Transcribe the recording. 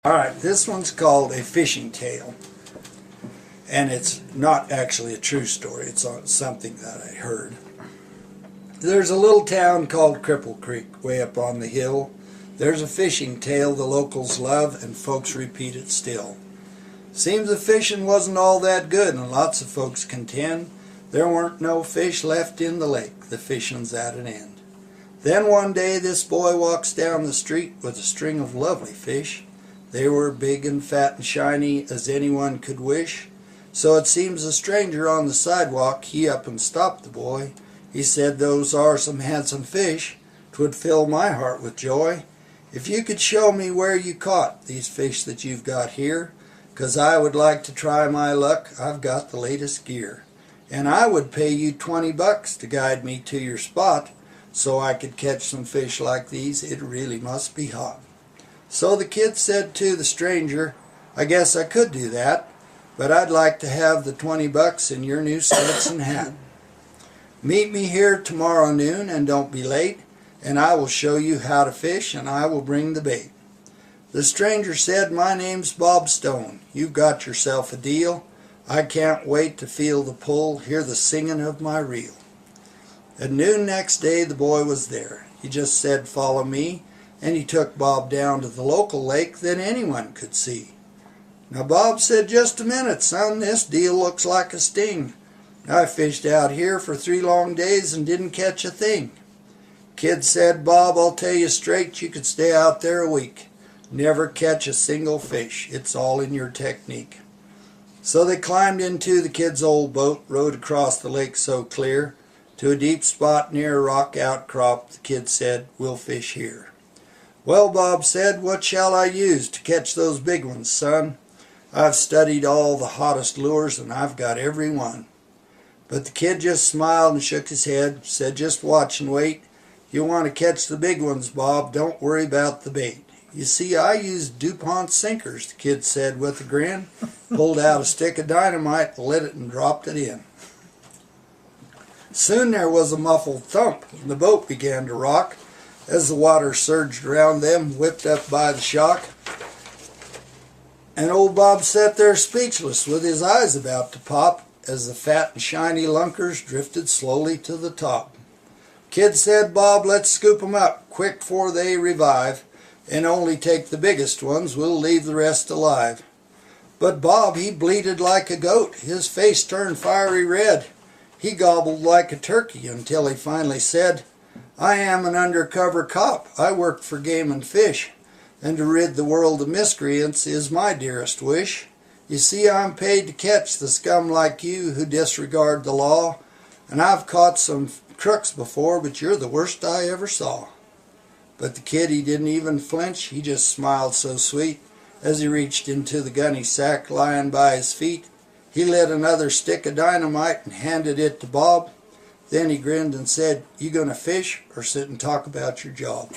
Alright, this one's called A Fishing Tale, and it's not actually a true story, it's something that I heard. There's a little town called Cripple Creek, way up on the hill. There's a fishing tale the locals love, and folks repeat it still. Seems the fishing wasn't all that good, and lots of folks contend there weren't no fish left in the lake, the fishing's at an end. Then one day this boy walks down the street with a string of lovely fish. They were big and fat and shiny as anyone could wish. So it seems a stranger on the sidewalk, he up and stopped the boy. He said, "Those are some handsome fish. 'Twould fill my heart with joy if you could show me where you caught these fish that you've got here, 'cause I would like to try my luck. I've got the latest gear. And I would pay you $20 to guide me to your spot, so I could catch some fish like these. It really must be hot." So the kid said to the stranger, "I guess I could do that, but I'd like to have the $20 in your new Stetson hat. Meet me here tomorrow noon and don't be late, and I will show you how to fish and I will bring the bait." The stranger said, "My name's Bob Stone. You've got yourself a deal. I can't wait to feel the pull, hear the singing of my reel." At noon next day the boy was there. He just said, "Follow me," and he took Bob down to the local lake that anyone could see. Now Bob said, "Just a minute, son, this deal looks like a sting. I fished out here for 3 long days and didn't catch a thing." Kid said, "Bob, I'll tell you straight, you could stay out there a week. Never catch a single fish. It's all in your technique." So they climbed into the kid's old boat, rowed across the lake so clear, to a deep spot near a rock outcrop. The kid said, "We'll fish here." "Well," Bob said, "what shall I use to catch those big ones, son? I've studied all the hottest lures and I've got every one." But the kid just smiled and shook his head, said, "Just watch and wait. You want to catch the big ones, Bob. Don't worry about the bait. You see, I use DuPont sinkers," the kid said with a grin, pulled out a stick of dynamite, lit it and dropped it in. Soon there was a muffled thump and the boat began to rock as the water surged around them, whipped up by the shock. And old Bob sat there speechless with his eyes about to pop as the fat and shiny lunkers drifted slowly to the top. Kid said, "Bob, let's scoop 'em up quick 'fore they revive, and only take the biggest ones, we'll leave the rest alive." But Bob, he bleated like a goat, his face turned fiery red. He gobbled like a turkey until he finally said, "I am an undercover cop. I work for Game and Fish, and to rid the world of miscreants is my dearest wish. You see, I'm paid to catch the scum like you who disregard the law, and I've caught some crooks before, but you're the worst I ever saw." But the kid, he didn't even flinch. He just smiled so sweet as he reached into the gunny sack lying by his feet. He lit another stick of dynamite and handed it to Bob. Then he grinned and said, "You gonna fish or sit and talk about your job?"